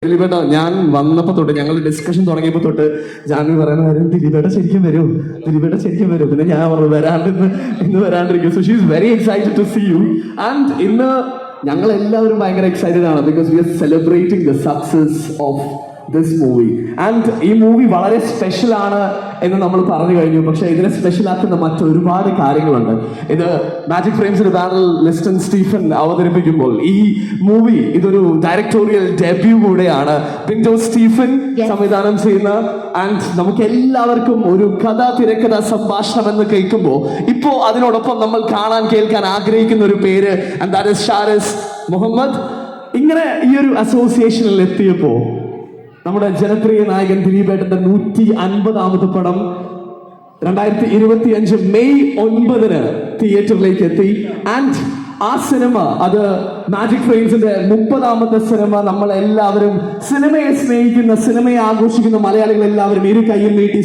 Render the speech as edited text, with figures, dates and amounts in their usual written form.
ദിലീപേട്ട, ഞാൻ വന്നപ്പോ തൊട്ട് ഞങ്ങൾ ഡിസ്കഷൻ തുടങ്ങിയപ്പോ തൊട്ട് ജാൻവി പറയുന്ന കാര്യം ദിലീപേട്ട ശരിക്കും വരും, ദിലീപേട്ട ശരിക്കും വരും. പിന്നെ ഞാൻ പറഞ്ഞു ഇന്ന് വരാണ്ടിരിക്കും. So she is very excited to see you. And ഇന്ന് ഞങ്ങൾ എല്ലാവരും ഭയങ്കര എക്സൈറ്റഡ് ആണ് because we are celebrating the success of this movie. And ഈ മൂവി വളരെ സ്പെഷ്യൽ ആണ് എന്ന് നമ്മൾ പറഞ്ഞു കഴിഞ്ഞു. പക്ഷെ ഇതിനെ സ്പെഷ്യൽ ആക്കുന്ന മറ്റൊരുപാട് കാര്യങ്ങളുണ്ട്. ഇത് മാജിക് ഫ്രെയിംസിന്റെ ബാനറിൽ ലിസ്റ്റൺ സ്റ്റീഫൻ അവതരിപ്പിക്കുമ്പോൾ ഈ മൂവി ഇതൊരു ഡയറക്ടോറിയൽ ഡെബ്യൂ കൂടെയാണ്. ബിൻഡോ സ്റ്റീഫൻ സംവിധാനം ചെയ്യുന്ന ആൻഡ് നമുക്ക് എല്ലാവർക്കും ഒരു കഥ തിരക്കഥ സംഭാഷണം എന്ന് കേൾക്കുമ്പോൾ ഇപ്പോ അതിനോടൊപ്പം നമ്മൾ കാണാൻ കേൾക്കാൻ ആഗ്രഹിക്കുന്ന ഒരു പേര് and that is Sharis Muhammad. ഇങ്ങനെ ഈ ഒരു അസോസിയേഷനിൽ എത്തിയപ്പോ നമ്മുടെ ജനപ്രിയ നായകൻ ദിലീപേട്ടന്റെ 150ാമത് പടം 2025 മെയ് 9 തിയേറ്ററിലേക്ക് എത്തി. ആൻഡ് ആ സിനിമ അത് മാജിക് ഫ്രെയിംസിന്റെ 30ാമത്തെ സിനിമ. നമ്മൾ എല്ലാവരും സിനിമയെ സ്നേഹിക്കുന്ന, സിനിമയെ ആഘോഷിക്കുന്ന മലയാളികൾ എല്ലാവരും ഇരു കൈയിൽ നീട്ടി